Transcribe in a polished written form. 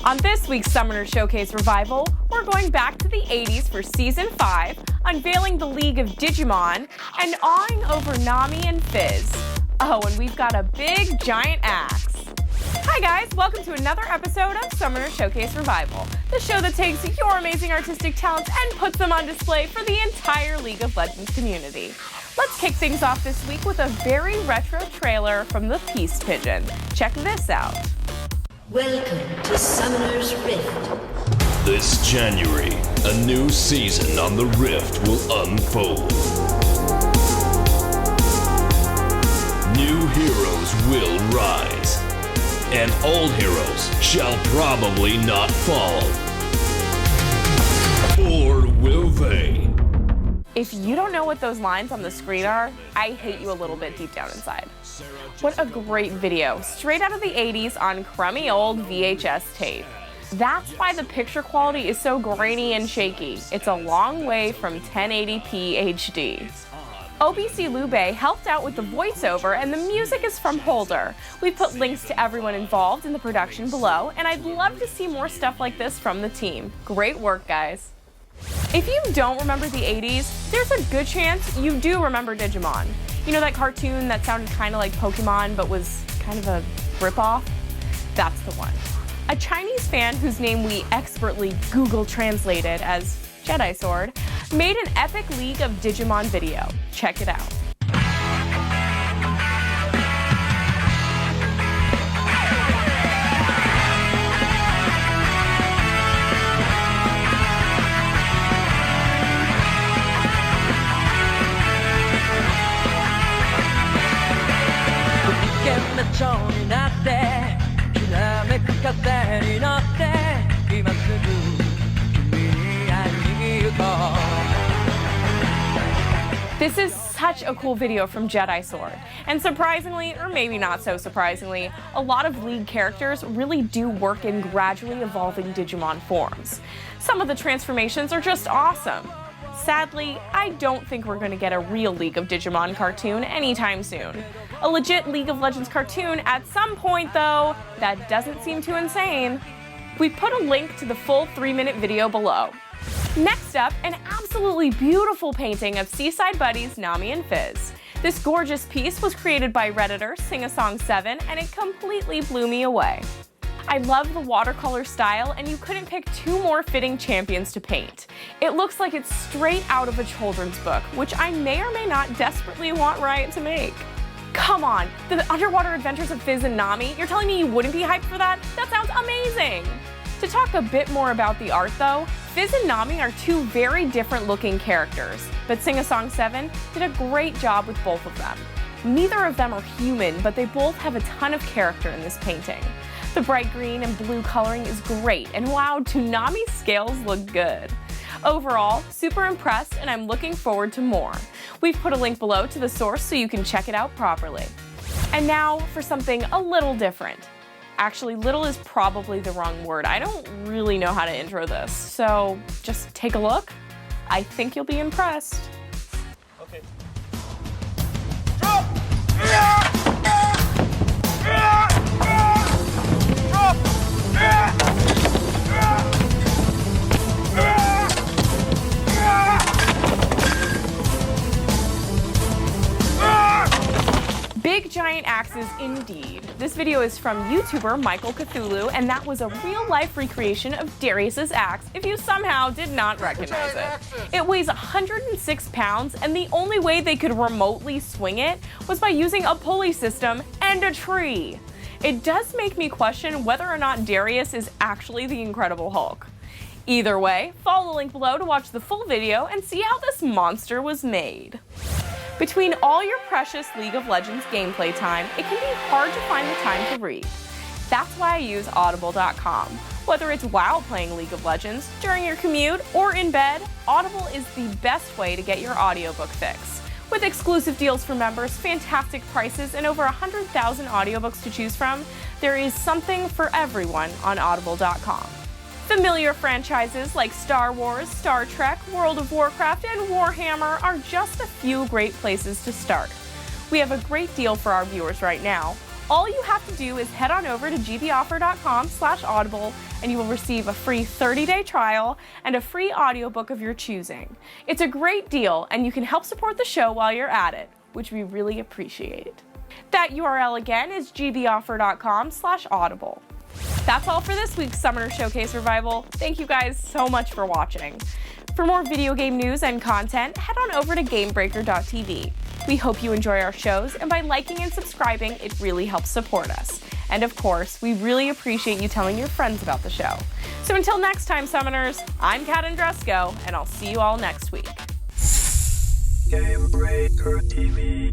On this week's Summoner Showcase Revival, we're going back to the 80s for Season 5, unveiling the League of Digimon, and awing over Nami and Fizz. Oh, and we've got a big, giant axe. Hi guys, welcome to another episode of Summoner Showcase Revival, the show that takes your amazing artistic talents and puts them on display for the entire League of Legends community. Let's kick things off this week with a very retro trailer from the Peace Pigeon. Check this out. Welcome to Summoner's Rift. This January, a new season on the Rift will unfold. New heroes will rise, and old heroes shall probably not fall. Or will they? If you don't know what those lines on the screen are, I hate you a little bit deep down inside. What a great video, straight out of the 80s on crummy old VHS tape. That's why the picture quality is so grainy and shaky. It's a long way from 1080p HD. OBC Lube helped out with the voiceover, and the music is from Holder. We've put links to everyone involved in the production below, and I'd love to see more stuff like this from the team. Great work, guys. If you don't remember the 80s, there's a good chance you do remember Digimon. You know that cartoon that sounded kind of like Pokemon but was kind of a ripoff? That's the one. A Chinese fan whose name we expertly Google translated as Jedi Sword made an epic League of Digimon video. Check it out. This is such a cool video from Jedi Sword, and surprisingly, or maybe not so surprisingly, a lot of League characters really do work in gradually evolving Digimon forms. Some of the transformations are just awesome. Sadly, I don't think we're going to get a real League of Digimon cartoon anytime soon. A legit League of Legends cartoon at some point though, that doesn't seem too insane. We put a link to the full 3-minute video below. Next up, an absolutely beautiful painting of Seaside Buddies, Nami and Fizz. This gorgeous piece was created by Redditor Sing-A-Song7, and it completely blew me away. I love the watercolor style, and you couldn't pick two more fitting champions to paint. It looks like it's straight out of a children's book, which I may or may not desperately want Riot to make. Come on, the underwater adventures of Fizz and Nami? You're telling me you wouldn't be hyped for that? That sounds amazing! To talk a bit more about the art though, Fizz and Nami are two very different looking characters, but Sing-A-Song7 did a great job with both of them. Neither of them are human, but they both have a ton of character in this painting. The bright green and blue coloring is great, and wow, do Nami's scales look good. Overall, super impressed, and I'm looking forward to more. We've put a link below to the source so you can check it out properly. And now for something a little different. Actually, little is probably the wrong word. I don't really know how to intro this, so just take a look. I think you'll be impressed. Okay. Big giant axes indeed. This video is from YouTuber Michael Cthulhu, and that was a real-life recreation of Darius's axe if you somehow did not recognize it. It weighs 106 pounds, and the only way they could remotely swing it was by using a pulley system and a tree. It does make me question whether or not Darius is actually the Incredible Hulk. Either way, follow the link below to watch the full video and see how this monster was made. Between all your precious League of Legends gameplay time, it can be hard to find the time to read. That's why I use Audible.com. Whether it's while playing League of Legends, during your commute, or in bed, Audible is the best way to get your audiobook fix. With exclusive deals for members, fantastic prices, and over 100,000 audiobooks to choose from, there is something for everyone on Audible.com. Familiar franchises like Star Wars, Star Trek, World of Warcraft, and Warhammer are just a few great places to start. We have a great deal for our viewers right now. All you have to do is head on over to gboffer.com/audible and you will receive a free 30-day trial and a free audiobook of your choosing. It's a great deal and you can help support the show while you're at it, which we really appreciate. That URL again is gboffer.com/audible. That's all for this week's Summoner Showcase Revival. Thank you guys so much for watching. For more video game news and content, head on over to GameBreaker.tv. We hope you enjoy our shows, and by liking and subscribing, it really helps support us. And of course, we really appreciate you telling your friends about the show. So until next time, Summoners, I'm Kat Andrusco, and I'll see you all next week. GameBreaker TV.